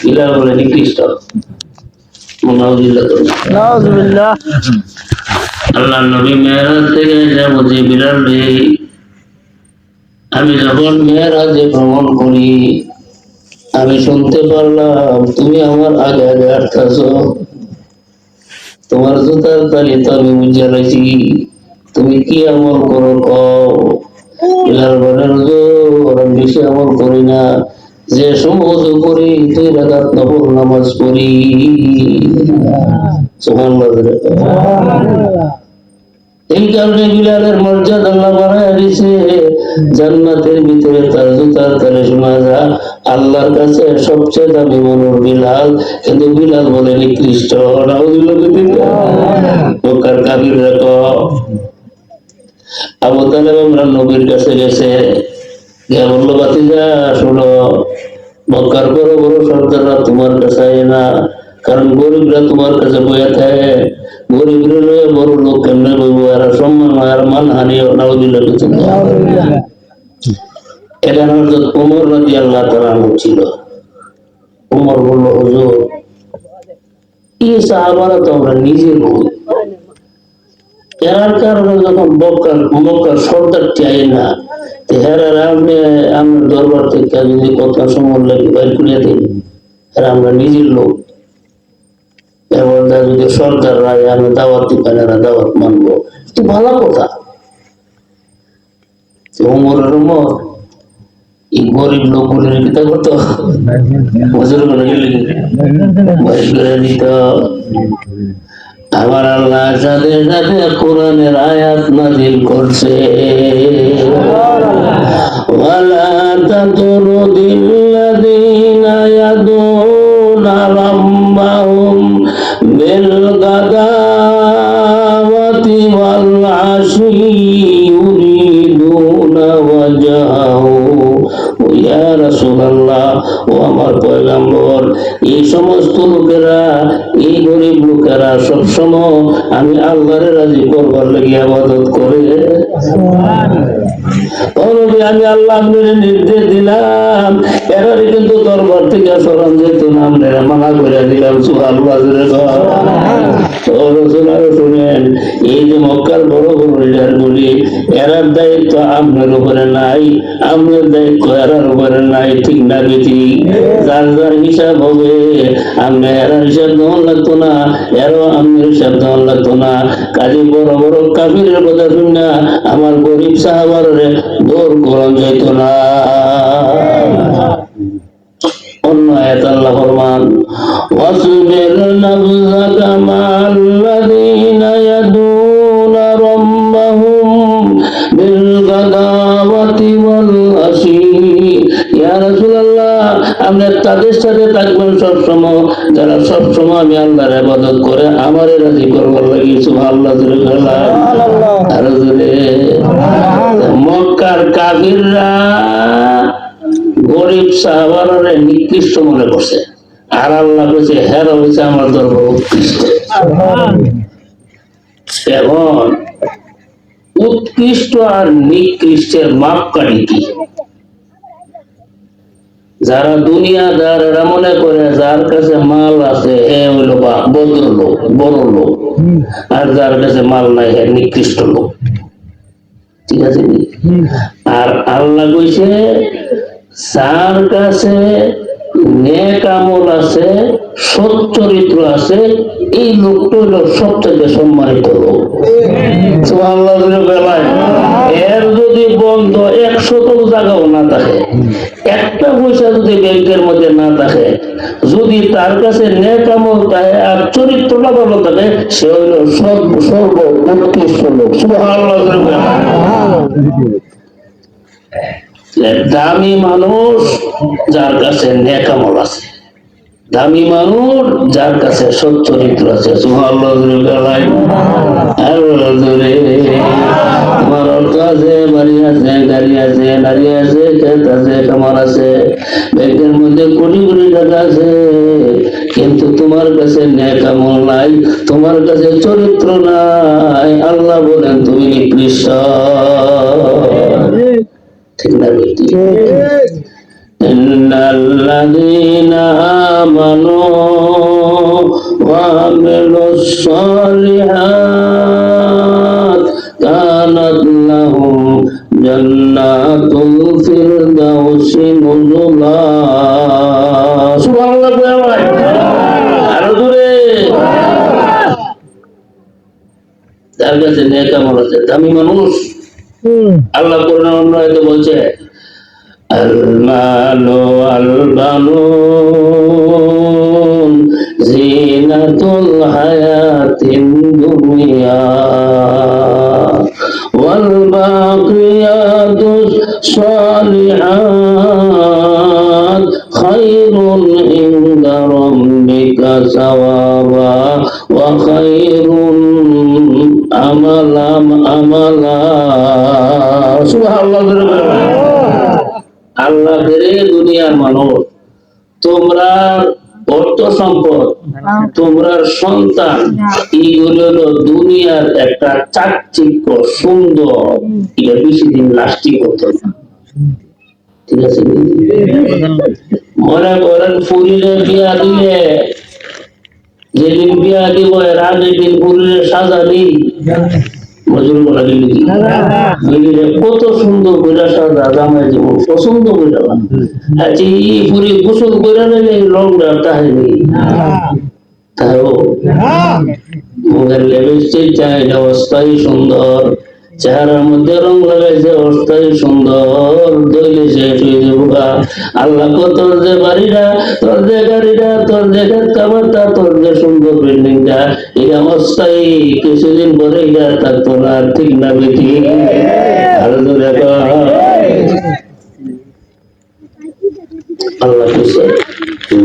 বিলাল বলে নিকৃষ্ট। নাউজুবিল্লাহ। আল্লাহ নবী মেরাজ থেকে এসে বলছে, বিলাল রে, আমি যখন মেরাজে ভ্রমণ করি আমি শুনতে পারলাম তুমি আমার আগে আগে আসতেছ, তোমার জুতার তালি তো আমি বুঝে রয়েছি, তুমি কি আমল করো কও। বিলাল বলে, হুজুর আমি বেশি আমল করি না, যে সময় করি 2 রাকাত নফল নামাজ পড়ি। সুবহানাল্লাহ। এই কারণে বিলালের মর্যাদা আল্লাহ বাড়ায় দিয়েছে। জান্নাতের ভিতরে তার জুতার তালে শোনা যায় আল্লাহর কাছে সবচেয়ে দামি মানুষ বিলাল, কিন্তু বিলাল বলে নিকৃষ্ট। মক্কার কাফিররা কয়, আবু তালেব আমরা নবীর কাছে গেছে, গিয়ে বলল, ভাতিজা শোনো, মক্কার বড় বড় সর্দাররা তোমার কাছে আয় না, কারণ গরিবরা তোমার কাছে বইয়া থাকে, গরিবরা লয়ে বড় লোক কেমনে বইব, আর সম্মান হয় আর মানহানি নাউজুবিল্লাহ। এটা হযরত ওমর রাদিয়াল্লাহু তাআলা আনহু ছিল। ওমর বলল, হুজুর এই সাহাবারা তো আমরা নিজের বই, এর কারণে যখন মক্কার সর্দার চাই না, আপনি আমার দরবার থেকে যদি কথা সময় লাগে বাইর করিয়া দিন, আমরা নিজের লোক, এবার যদি সরকার রায় আমি দাওয়াত দিবেন, এরা দাওয়াত মানবো, তো ভালো কথা। ওমরের উমর এই গরিব লোকগুলির কিতা করতো, হুজুর করে বাইর করে দিত। আমার আল্লাহ সাথে সাথে কোরআনের আয়াত নাযিল করছে, ওয়ালা তাতুরুদিল্লাযীনা ইয়াদুনা রাব্বাহুম বিল গাদাওয়াতি ওয়াল আশি ইউরিদুনা ওয়াজহাহু। ইয়া রাসূলুল্লাহ, ও আমার পয়গম্বর, এই সমস্ত লোকেরা, এই গরিব লোকেরা সবসময় আমি আল্লাহর রাজি করবার লাগি ইবাদত করে। আমি আল্লাহ আপনার নির্দেশ দিলাম, এরা কিন্তু দরবার থেকে সরান যেত না, আমরা মানা করে দিলাম। সুবহানাল্লাহ। শুনেন, এই যে মক্কার বড় বড় লিডার গুলি, এরার দায়িত্ব আপনার উপরে নাই, আপনার দায়িত্ব এরার উপরে নাই, ঠিক না বেটি? যার যার হিসাব হবে, আপনি এরার হিসাব দেওয়ান লাগতো না, এরাও আপনার হিসাব দেওয়ান লাগতো না। কাজে বড় বড় কাফিরের কথা শুনে আমার গরিব সাহাবার দৌড় করান যাইত না। অন্য আয়াত আল্লাহ ফরমান, ওয়াসবির নাফসাকা মা'আল্লাযীনা ইয়াদুনা রাব্বাহুম বিল গাদাওয়াতি ওয়াল আশি। ইয়া রাসূলুল্লাহ, আপনি তাদের সাথে থাকবেন সবসময়, যারা সবসময় আমি আল্লাহর ইবাদত করে আমারে রাজি করবার লাগি। সুবহানাল্লাহ। আর মক্কার কাফিররা গরিব সাহাবারে নিকৃষ্ট মনে করছে, আর আল্লাহ বলছে হেরা হয়েছে আমার দরবার উৎকৃষ্ট। এখন উৎকৃষ্ট আর নিকৃষ্টের মাপকাঠি কি? যারা দুনিয়াদার এরা মনে করে যার কাছে মাল আছে এ হইল ভদ্র লোক, বড় লোক, আর যার কাছে মাল নাই হে নিকৃষ্ট লোক। ঠিক আছে? আর আল্লাহ কইছে যার কাছে নেক আমল আছে, সৎ চরিত্র আছে, এই লোকটা হলো সবচেয়ে সম্মানিত লোক। এর যদি বন্ধ 100 জায়গাও না থাকে, একটা পয়সা যদি ব্যাংকের মধ্যে না থাকে, যদি তার কাছে নেক আমল থাকে আর চরিত্রটা ভালো থাকে, সে হইল সর্ব উৎকৃষ্ট লোক। সুবহানাল্লাহ। দামি মানুষ যার কাছে নেক আমল আছে, দামি মানুষ যার কাছে সৎ চরিত্র আছে। সুবহানাল্লাহ। আমার অর্থ আছে, বাড়ি আছে, গাড়ি আছে, নারী আছে, ক্ষেত আছে, খামার আছে, ব্যাংকের মধ্যে কোটি কোটি টাকা আছে, কিন্তু তোমার কাছে নেক আমল নাই, তোমার কাছে চরিত্র নাই, আল্লাহ বলেন তুমি নিকৃষ্ট। ঠিক না বেটি? ইন্নাল্লাযীনা আমানু ওয়া আমিলুস সালিহাত কানাত লাহুম জান্নাতুল ফিরদাউসি নুজুলা। সুবহানাল্লাহ। আরো জোরে। তার কাছে নেক আমল আছে, দামি মানুষ। আল্লাহ কোরআনে অন্য আয়াতে বলছে আল মালু ওয়াল বানুন জিনাতুল হায়াতিদ দুনিয়া ওয়াল বাকিয়াতুস সালিহাত খায়রুন ইনদা রাব্বিকা সাওয়াবা ওয়া খায়রুন আমালা। সুবহানাল্লাহ। আল্লাহ রে দুনিয়ার মানুষ, তোমরা অর্থ সম্পদ, তোমরা সন্তান, এইগুলো হলো দুনিয়ার একটা চাকচিক্য সুন্দর, এটা বেশি দিন লাস্টিং হতো না। ঠিক আছে, মনে করেন ফুরিলে বিয়া দিলে, যেদিন বিয়া দিব এর আগের দিন ফুরিলে সাজালি কত সুন্দর করে সাজা জামাই জীবন পছন্দ করে আচ্ছা এই পুরি গোসল করে নিলে লংটা তাহলে তাও মুখের লিপস্টিক চাই অস্থায়ী সুন্দর, চেহারার মধ্যে রং লাগাইছে অস্থায়ী সুন্দর, দইলে শেষ হয়ে যাবো। আল্লাহ তোর যে বাড়িটা, তোর যে গাড়িটা, তোর যে খাবারটা, তোর যে সুন্দর বিল্ডিংটা, এটা অস্থায়ী, কিছুদিন পরে এটা থাকতো না। ঠিক না বেটি? আল্লাহ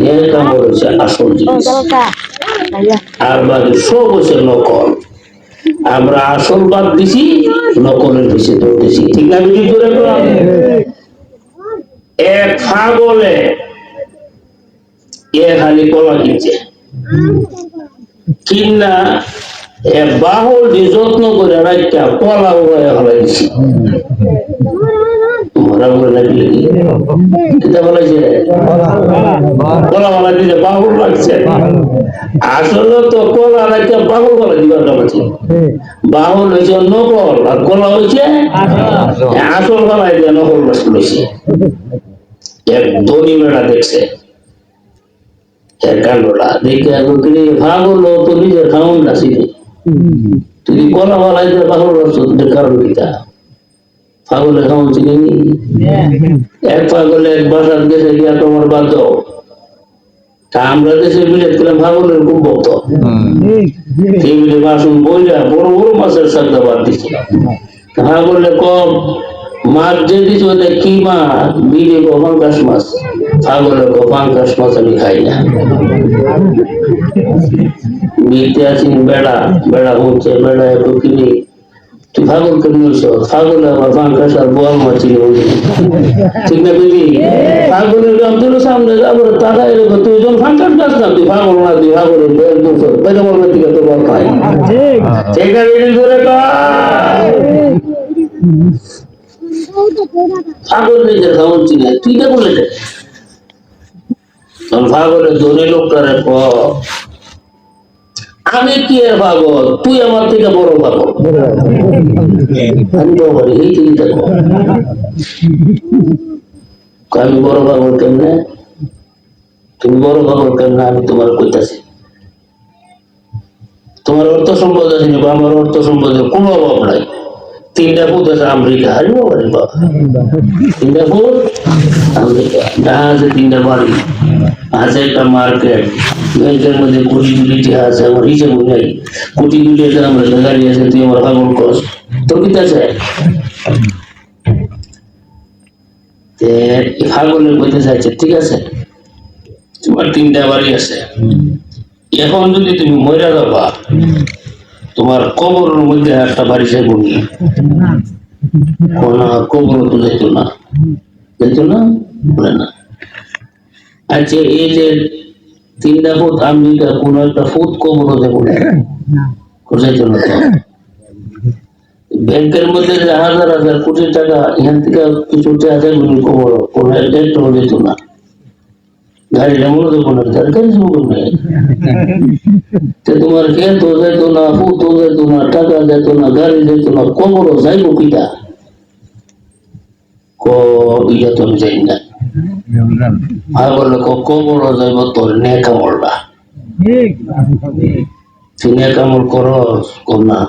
নেক আমল হচ্ছে আসল জিনিস, আর বাকি সব হচ্ছে নকল। আমরা আসল বাদ দিছি, নকলের পিছিয়ে দৌড়তেছি। ঠিক না বেটি? এক ছাগলে এ খালি কলা কিনছে, কিনা বাহল যত্ন করে রাখা কলা উড়াই হলাই দিছি। মরা করে নাকি বলেছে কলা বলা দিলে বাহুল লাগছে, আসলে তো কলা রাখা বাহুল বলা দিবার আছে। বাহুল হয়েছে নকল, আর কলা হয়েছে আসল গলায় দিয়ে নকল রয়েছে। এক ধনী মেয়েরা দেখছে কাণ্ডটা দেখে ভাগ হলো তো নিজের খাওয়ান আসি, তুই কলা বলাই দিয়ে বাহুল রাখছো, কারণ কিটা পাগলে খাওয়ান চিনি। এক পাগলে এক বাসার দেশে গিয়া তোমার বাদ দাও, আমরা দেশে বিলেত করলাম পাগলের খুব ভক্ত, টেবিলে বাসন বইলা বড় বড় মাছের সাথে বাদ দিচ্ছে। পাগলে কম মাছ যে দিচ্ছে ওদের কি মাছ, বিলে পাঙ্কাশ মাছ, পাগলে পাঙ্কাশ মাছ আমি খাই না। বিলতে আছি বেড়া, বেড়া হচ্ছে, বেড়া একটু কিনে তুই পাগল করে নিয়েছ, পাগলে আবার পাঙ্কাশ আর বোয়াল মাছ চিনি। ঠিক না দিদি? পাগলের গ্রাম তুলো সামনে যাবো, টাকা এলে তুই যখন পাঙ্কাশ গাছ না, তুই পাগল না, তুই পাগলের বেড়ে বলবে ঠিক আছে, বল খাই। ঠিক না দিদি? করে পাগল নিজের খাওয়ান চিনি, তুই কে বলে পাগলের ধনী লোকটারে আমি কি এর পাগল, তুই আমার থেকে বড় পাগল। আমি তো বলি এই চিন্তা কর, আমি বড় পাগল কেমনে, তুমি বড় পাগল কেমনে? আমি তোমার কইতাছি, তোমার অর্থ সম্পদ আছে, আমার অর্থ সম্পদের কোনো অভাব নাই। 3টা ফুট আছে আমেরিকা, হারিব বাড়ি বাবা, 3টা ফুট আমেরিকা, আছে 3টা বাড়ি, আছে একটা মার্কেট, ব্যাংকের মধ্যে কোটি কোটি আছে, আমার হিসেব নাই, কোটি কোটি আছে, আমরা গাড়ি আছে, তুই আমার পাগল কস, তোর কি আছে? পাগলের বলতে চাইছে ঠিক আছে, তোমার 3টা বাড়ি আছে, এখন যদি তুমি মরে যাবা, তোমার কবরের মধ্যে একটা বাড়ি চাইব নিয়ে কবর তো যাইত না, যাইত না বলে না। আচ্ছা এই যে 3টা ফুট আমেরিকা, কোন একটা ফুট কবর যাবো না, যাইত না। তো ব্যাংকের মধ্যে যে হাজার হাজার কোটি টাকা এখান থেকে কিছু টাকা গুলি খবর কোনো একটা যেত না, গাড়িটা মনে দেবো না, গাড়ি যাবো না, তোমার খেত যেত না, ফুটো যেত না, টাকা যেত না, গাড়ি যেত না, কবরও যাইব কিটা ইয়া তো আমি যাই না। আর বললো কবরও যাইব তোর নেকামলটা, তুই নেকামল করস কর না।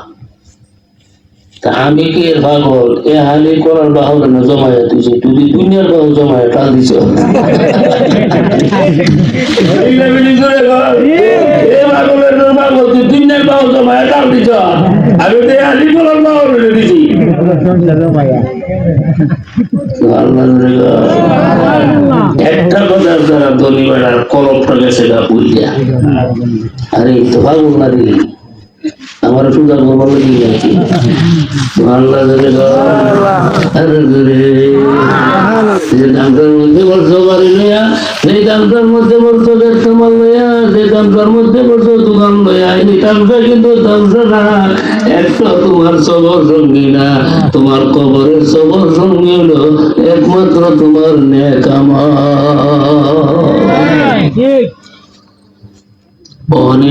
আমি কি এর পাগল, এ হালি করার বাহল না জমায়া তুই তুই দুনিয়ার বাহু জমায়া টাল দিছ। দুনিয়ার বাহু জমায়া টাল দিছ, আমি তো হালি করার বাহল দিছি। একটা কথা যারা ধনী বেড়ার কলমটা গেছে গা বুঝিয়া, আরে তো পাগল না রে, আমার সুন্দর বলবার লেগে গেছে। যে দামটার মধ্যে বলছো বাড়ি লইয়া, সেই দামটার মধ্যে বলছো কাস্টমার লইয়া, যে দামটার মধ্যে বলছো দোকান লইয়া, এই দামটা কিন্তু দামটা না, একটা তোমার সবর সঙ্গী না, তোমার কবরের সবর সঙ্গী হলো একমাত্র তোমার নেক আমল।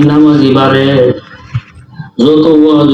নামাজি বারে যত ওয়াজ